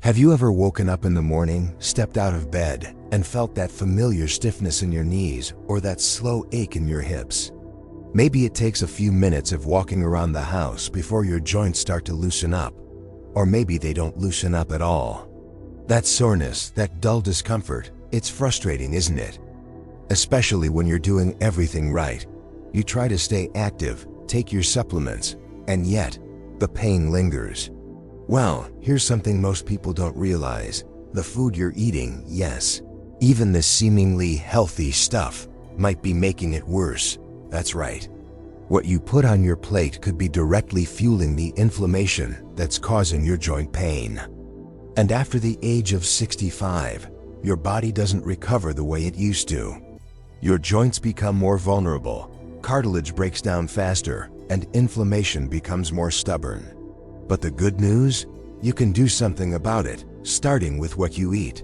Have you ever woken up in the morning, stepped out of bed, and felt that familiar stiffness in your knees or that slow ache in your hips? Maybe it takes a few minutes of walking around the house before your joints start to loosen up, or maybe they don't loosen up at all. That soreness, that dull discomfort, it's frustrating, isn't it? Especially when you're doing everything right. You try to stay active, take your supplements, and yet, the pain lingers. Well, here's something most people don't realize. The food you're eating, yes, even the seemingly healthy stuff, might be making it worse. That's right. What you put on your plate could be directly fueling the inflammation that's causing your joint pain. And after the age of 65, your body doesn't recover the way it used to. Your joints become more vulnerable, cartilage breaks down faster, and inflammation becomes more stubborn. But the good news? You can do something about it, starting with what you eat.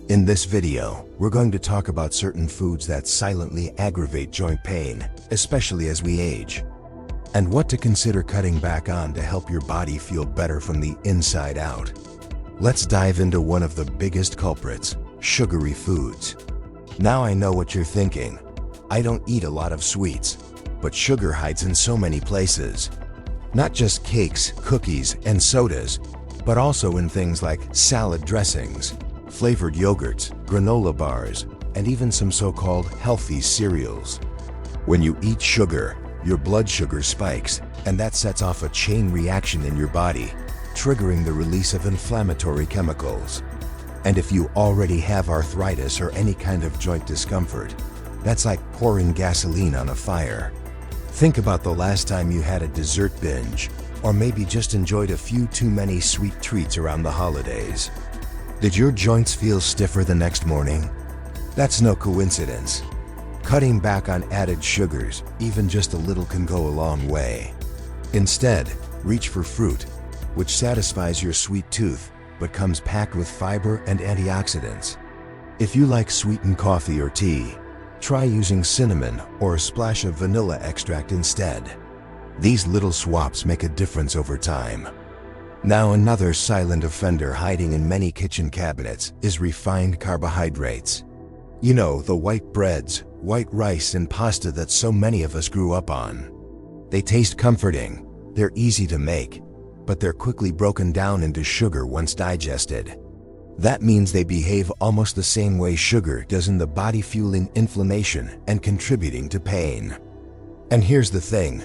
In this video, we're going to talk about certain foods that silently aggravate joint pain, especially as we age, and what to consider cutting back on to help your body feel better from the inside out. Let's dive into one of the biggest culprits, sugary foods. Now I know what you're thinking. I don't eat a lot of sweets, but sugar hides in so many places. Not just cakes, cookies, and sodas, but also in things like salad dressings, flavored yogurts, granola bars, and even some so-called healthy cereals. When you eat sugar, your blood sugar spikes, and that sets off a chain reaction in your body, triggering the release of inflammatory chemicals. And if you already have arthritis or any kind of joint discomfort, that's like pouring gasoline on a fire. Think about the last time you had a dessert binge, or maybe just enjoyed a few too many sweet treats around the holidays. Did your joints feel stiffer the next morning? That's no coincidence. Cutting back on added sugars, even just a little, can go a long way. Instead, reach for fruit, which satisfies your sweet tooth, but comes packed with fiber and antioxidants. If you like sweetened coffee or tea, try using cinnamon or a splash of vanilla extract instead. These little swaps make a difference over time. Now, another silent offender hiding in many kitchen cabinets is refined carbohydrates. You know, the white breads, white rice, and pasta that so many of us grew up on. They taste comforting, they're easy to make, but they're quickly broken down into sugar once digested. That means they behave almost the same way sugar does in the body, fueling inflammation and contributing to pain. And here's the thing.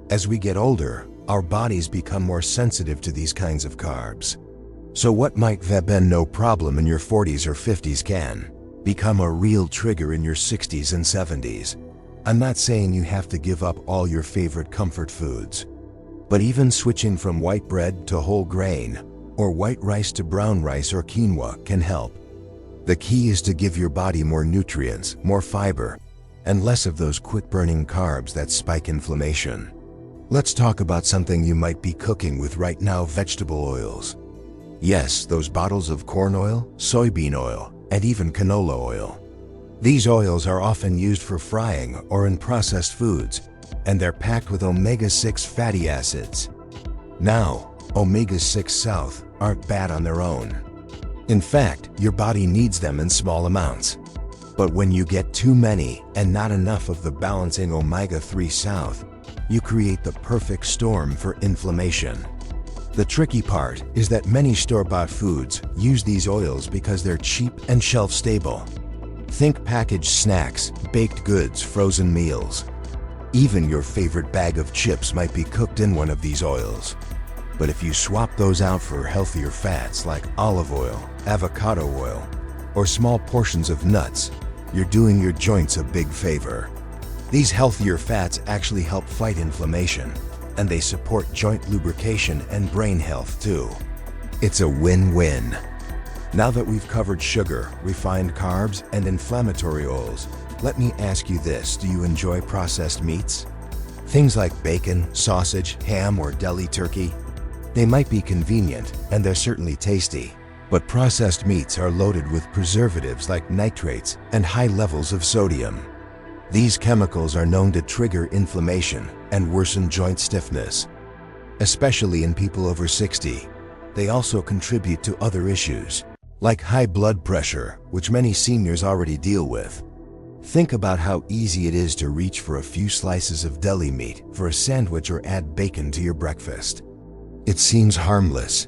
As we get older, our bodies become more sensitive to these kinds of carbs. So what might have been no problem in your 40s or 50s can become a real trigger in your 60s and 70s. I'm not saying you have to give up all your favorite comfort foods, but even switching from white bread to whole grain, or white rice to brown rice or quinoa, can help. The key is to give your body more nutrients, more fiber, and less of those quick-burning carbs that spike inflammation. Let's talk about something you might be cooking with right now: vegetable oils. Yes, those bottles of corn oil, soybean oil, and even canola oil. These oils are often used for frying or in processed foods, and they're packed with omega-6 fatty acids. Now, omega-6 South aren't bad on their own. In fact, your body needs them in small amounts. But when you get too many and not enough of the balancing omega-3 South, you create the perfect storm for inflammation. The tricky part is that many store-bought foods use these oils because they're cheap and shelf-stable. Think packaged snacks, baked goods, frozen meals. Even your favorite bag of chips might be cooked in one of these oils. But if you swap those out for healthier fats like olive oil, avocado oil, or small portions of nuts, you're doing your joints a big favor. These healthier fats actually help fight inflammation, and they support joint lubrication and brain health too. It's a win-win. Now that we've covered sugar, refined carbs, and inflammatory oils, let me ask you this: do you enjoy processed meats? Things like bacon, sausage, ham, or deli turkey? They might be convenient, and they're certainly tasty, but processed meats are loaded with preservatives like nitrates and high levels of sodium. These chemicals are known to trigger inflammation and worsen joint stiffness, especially in people over 60. they also contribute to other issues, like high blood pressure, which many seniors already deal with. Think about how easy it is to reach for a few slices of deli meat for a sandwich or add bacon to your breakfast. It seems harmless,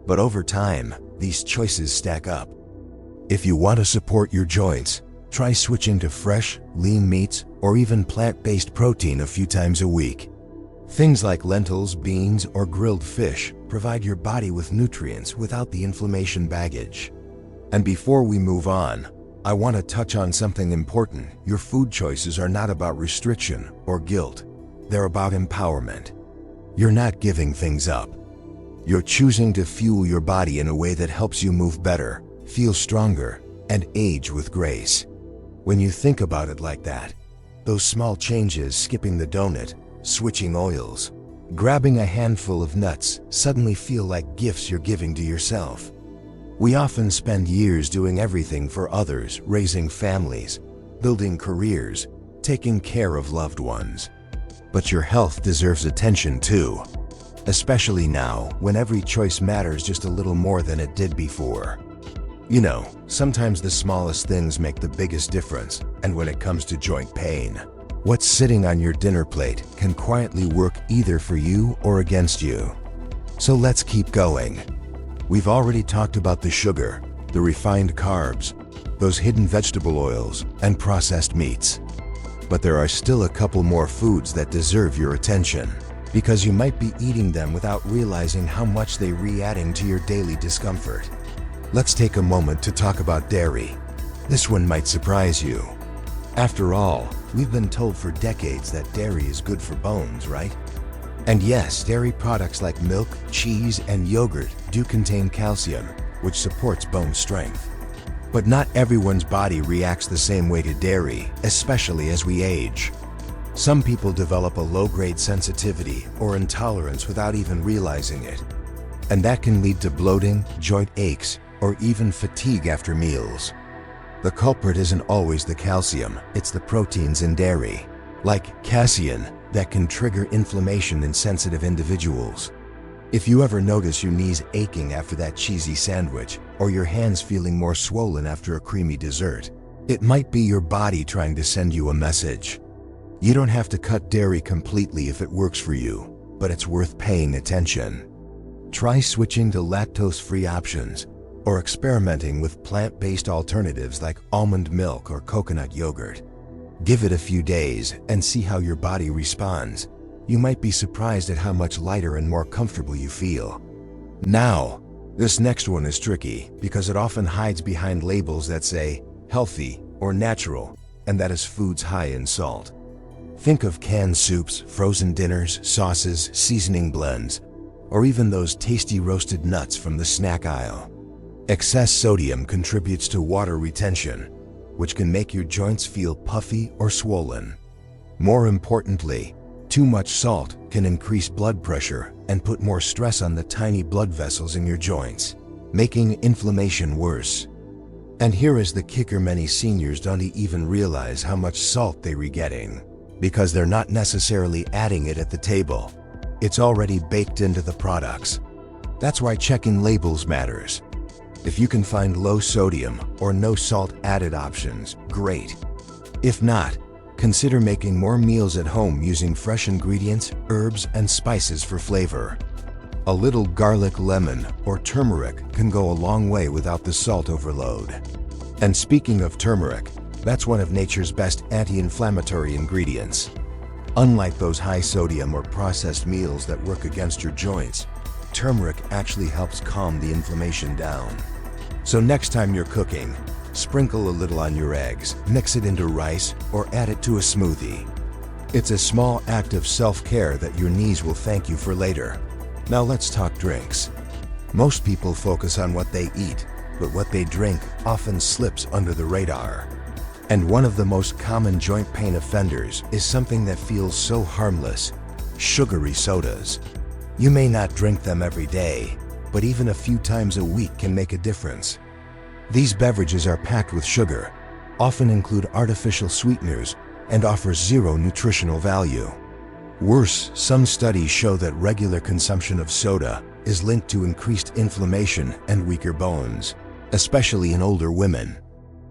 but over time, these choices stack up. If you want to support your joints, try switching to fresh, lean meats or even plant-based protein a few times a week. Things like lentils, beans, or grilled fish provide your body with nutrients without the inflammation baggage. And before we move on, I want to touch on something important. Your food choices are not about restriction or guilt. They're about empowerment. You're not giving things up. You're choosing to fuel your body in a way that helps you move better, feel stronger, and age with grace. When you think about it like that, those small changes, skipping the donut, switching oils, grabbing a handful of nuts, suddenly feel like gifts you're giving to yourself. We often spend years doing everything for others, raising families, building careers, taking care of loved ones. But your health deserves attention too, especially now when every choice matters just a little more than it did before. You know, sometimes the smallest things make the biggest difference, and when it comes to joint pain, what's sitting on your dinner plate can quietly work either for you or against you. So let's keep going. We've already talked about the sugar, the refined carbs, those hidden vegetable oils, and processed meats. But there are still a couple more foods that deserve your attention, because you might be eating them without realizing how much they're adding to your daily discomfort. Let's take a moment to talk about dairy. This one might surprise you. After all, we've been told for decades that dairy is good for bones, right? And yes, dairy products like milk, cheese, and yogurt do contain calcium, which supports bone strength. But not everyone's body reacts the same way to dairy, especially as we age. Some people develop a low-grade sensitivity or intolerance without even realizing it. And that can lead to bloating, joint aches, or even fatigue after meals. The culprit isn't always the calcium, it's the proteins in dairy, like casein, that can trigger inflammation in sensitive individuals. If you ever notice your knees aching after that cheesy sandwich, or your hands feeling more swollen after a creamy dessert, it might be your body trying to send you a message. You don't have to cut dairy completely if it works for you, but it's worth paying attention. Try switching to lactose-free options, or experimenting with plant-based alternatives like almond milk or coconut yogurt. Give it a few days and see how your body responds. You might be surprised at how much lighter and more comfortable you feel. Now, this next one is tricky because it often hides behind labels that say healthy or natural, and that is foods high in salt. Think of canned soups, frozen dinners, sauces, seasoning blends, or even those tasty roasted nuts from the snack aisle. Excess sodium contributes to water retention, which can make your joints feel puffy or swollen. More importantly, too much salt can increase blood pressure and put more stress on the tiny blood vessels in your joints, making inflammation worse. And here is the kicker: many seniors don't even realize how much salt they're getting, because they're not necessarily adding it at the table. It's already baked into the products. That's why checking labels matters. If you can find low sodium or no salt added options, great. If not, consider making more meals at home using fresh ingredients, herbs, and spices for flavor. A little garlic, lemon, or turmeric can go a long way without the salt overload. And speaking of turmeric, that's one of nature's best anti-inflammatory ingredients. Unlike those high sodium or processed meals that work against your joints, turmeric actually helps calm the inflammation down. So next time you're cooking, sprinkle a little on your eggs, mix it into rice, or add it to a smoothie. It's a small act of self-care that your knees will thank you for later. Now let's talk drinks. Most people focus on what they eat, but what they drink often slips under the radar. And one of the most common joint pain offenders is something that feels so harmless: sugary sodas. You may not drink them every day, but even a few times a week can make a difference. These beverages are packed with sugar, often include artificial sweeteners, and offer zero nutritional value. Worse, some studies show that regular consumption of soda is linked to increased inflammation and weaker bones, especially in older women.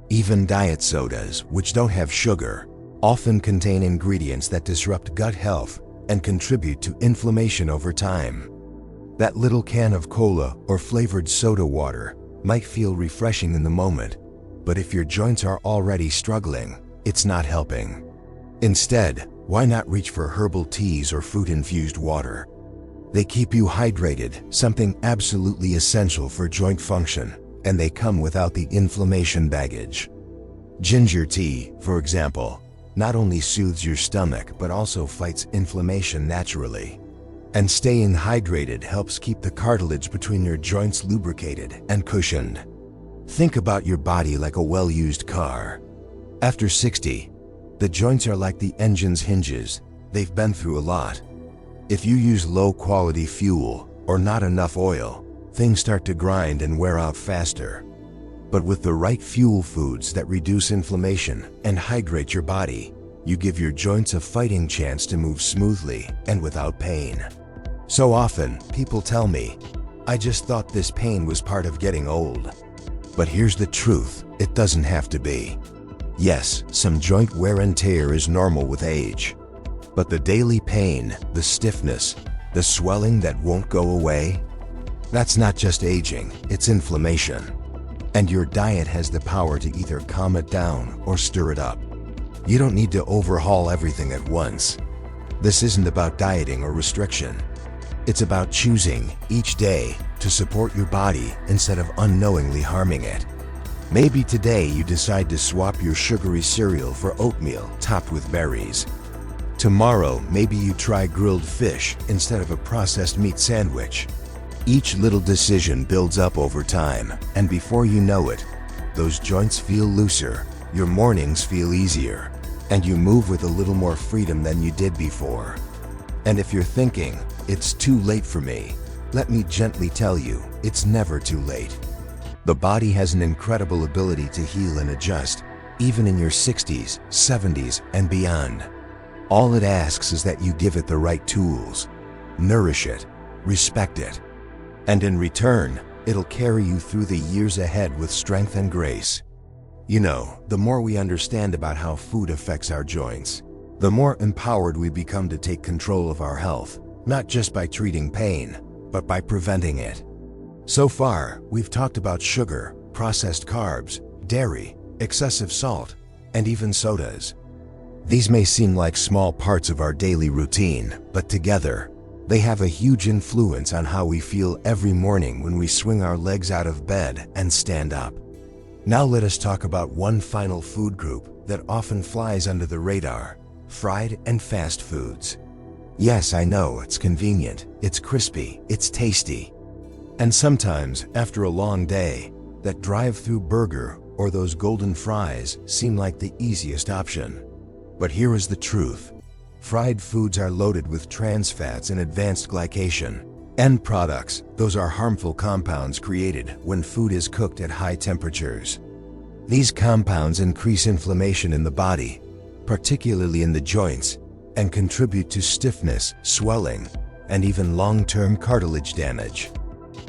Even diet sodas, which don't have sugar, often contain ingredients that disrupt gut health and contribute to inflammation over time. That little can of cola or flavored soda water might feel refreshing in the moment, but if your joints are already struggling, it's not helping. Instead, why not reach for herbal teas or fruit-infused water? They keep you hydrated, something absolutely essential for joint function, and they come without the inflammation baggage. Ginger tea, for example, not only soothes your stomach but also fights inflammation naturally. And staying hydrated helps keep the cartilage between your joints lubricated and cushioned. Think about your body like a well-used car. After 60, the joints are like the engine's hinges. They've been through a lot. If you use low-quality fuel or not enough oil, things start to grind and wear out faster. But with the right fuel foods that reduce inflammation and hydrate your body, you give your joints a fighting chance to move smoothly and without pain. So often, people tell me, "I just thought this pain was part of getting old." But here's the truth, it doesn't have to be. Yes, some joint wear and tear is normal with age. But the daily pain, the stiffness, the swelling that won't go away, that's not just aging, it's inflammation. And your diet has the power to either calm it down or stir it up. You don't need to overhaul everything at once. This isn't about dieting or restriction. It's about choosing each day to support your body instead of unknowingly harming it. Maybe today you decide to swap your sugary cereal for oatmeal topped with berries. Tomorrow, maybe you try grilled fish instead of a processed meat sandwich. Each little decision builds up over time, and before you know it, those joints feel looser, your mornings feel easier, and you move with a little more freedom than you did before. And if you're thinking, "It's too late for me," let me gently tell you, it's never too late. The body has an incredible ability to heal and adjust, even in your 60s, 70s, and beyond. All it asks is that you give it the right tools, nourish it, respect it, and in return, it'll carry you through the years ahead with strength and grace. You know, the more we understand about how food affects our joints, the more empowered we become to take control of our health, not just by treating pain, but by preventing it. So far, we've talked about sugar, processed carbs, dairy, excessive salt, and even sodas. These may seem like small parts of our daily routine, but together, they have a huge influence on how we feel every morning when we swing our legs out of bed and stand up. Now let us talk about one final food group that often flies under the radar: fried and fast foods. Yes, I know, it's convenient, it's crispy, it's tasty. And sometimes, after a long day, that drive-through burger or those golden fries seem like the easiest option. But here is the truth. Fried foods are loaded with trans fats and advanced glycation. End products, those are harmful compounds created when food is cooked at high temperatures. These compounds increase inflammation in the body, particularly in the joints, and contribute to stiffness, swelling, and even long-term cartilage damage.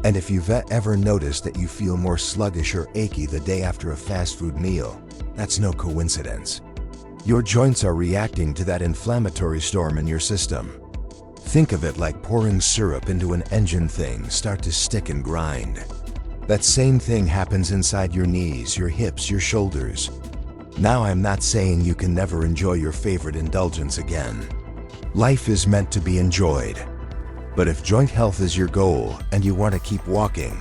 And if you've ever noticed that you feel more sluggish or achy the day after a fast food meal, that's no coincidence. Your joints are reacting to that inflammatory storm in your system. Think of it like pouring syrup into an engine. Things start to stick and grind. That same thing happens inside your knees, your hips, your shoulders. Now, I'm not saying you can never enjoy your favorite indulgence again. Life is meant to be enjoyed. But if joint health is your goal and you want to keep walking,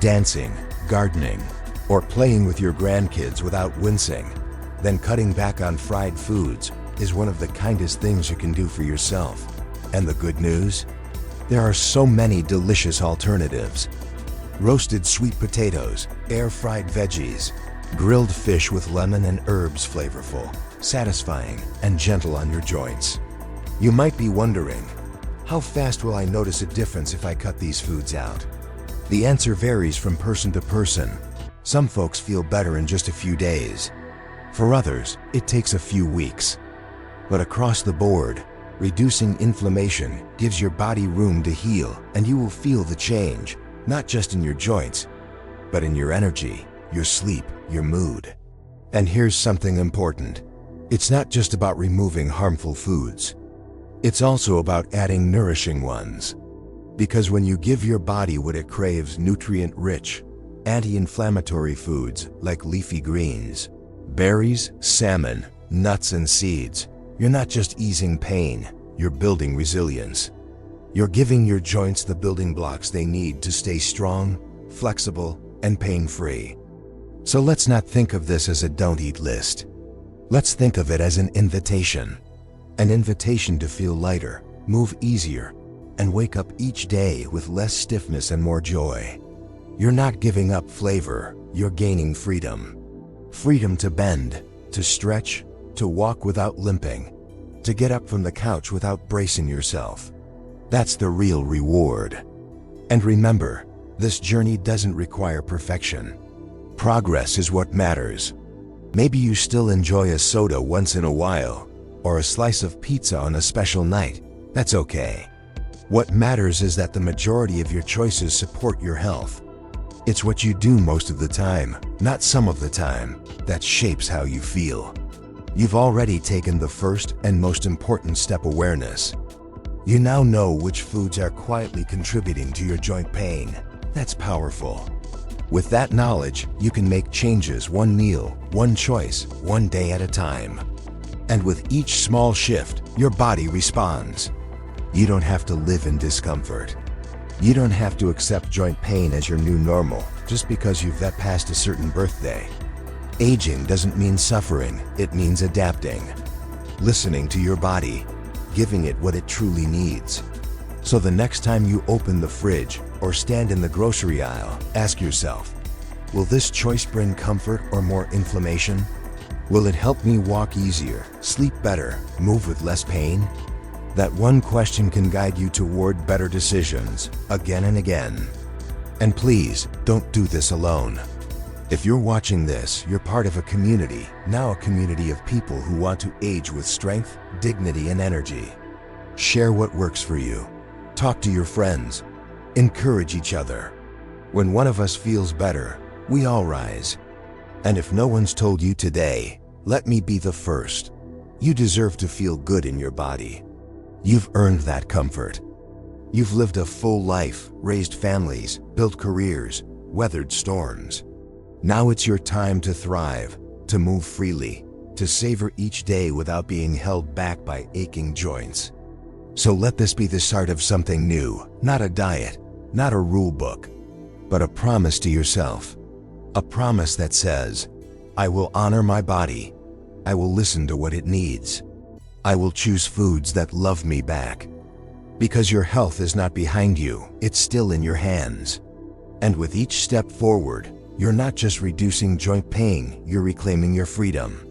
dancing, gardening, or playing with your grandkids without wincing, then cutting back on fried foods is one of the kindest things you can do for yourself. And the good news? There are so many delicious alternatives. Roasted sweet potatoes, air-fried veggies, grilled fish with lemon and herbs, flavorful, satisfying, and gentle on your joints. You might be wondering, how fast will I notice a difference if I cut these foods out? The answer varies from person to person. Some folks feel better in just a few days. For others, it takes a few weeks. But across the board, Reducing inflammation gives your body room to heal, and you will feel the change, not just in your joints, but in your energy, your sleep, your mood. And here's something important. It's not just about removing harmful foods. It's also about adding nourishing ones. Because when you give your body what it craves, nutrient-rich, anti-inflammatory foods like leafy greens, berries, salmon, nuts, and seeds, you're not just easing pain, you're building resilience. You're giving your joints the building blocks they need to stay strong, flexible, and pain-free. So let's not think of this as a don't eat list. Let's think of it as an invitation. An invitation to feel lighter, move easier, and wake up each day with less stiffness and more joy. You're not giving up flavor, you're gaining freedom. Freedom to bend, to stretch, to walk without limping, to get up from the couch without bracing yourself. That's the real reward. And remember, this journey doesn't require perfection. Progress is what matters. Maybe you still enjoy a soda once in a while, or a slice of pizza on a special night. That's okay. What matters is that the majority of your choices support your health. It's what you do most of the time, not some of the time, that shapes how you feel. You've already taken the first and most important step: awareness. You now know which foods are quietly contributing to your joint pain. That's powerful. With that knowledge, you can make changes one meal, one choice, one day at a time. And with each small shift, your body responds. You don't have to live in discomfort. You don't have to accept joint pain as your new normal just because you've got past a certain birthday. Aging doesn't mean suffering, it means adapting. Listening to your body, giving it what it truly needs. So the next time you open the fridge or stand in the grocery aisle, ask yourself, will this choice bring comfort or more inflammation? Will it help me walk easier, sleep better, move with less pain? That one question can guide you toward better decisions, again and again. And please, don't do this alone. If you're watching this, you're part of a community, now a community of people who want to age with strength, dignity, and energy. Share what works for you. Talk to your friends. Encourage each other. When one of us feels better, we all rise. And if no one's told you today, let me be the first. You deserve to feel good in your body. You've earned that comfort. You've lived a full life, raised families, built careers, weathered storms. Now it's your time to thrive, to move freely, to savor each day without being held back by aching joints. So let this be the start of something new, not a diet, not a rule book, but a promise to yourself. A promise that says, I will honor my body. I will listen to what it needs. I will choose foods that love me back. Because your health is not behind you, it's still in your hands. And with each step forward, you're not just reducing joint pain, you're reclaiming your freedom.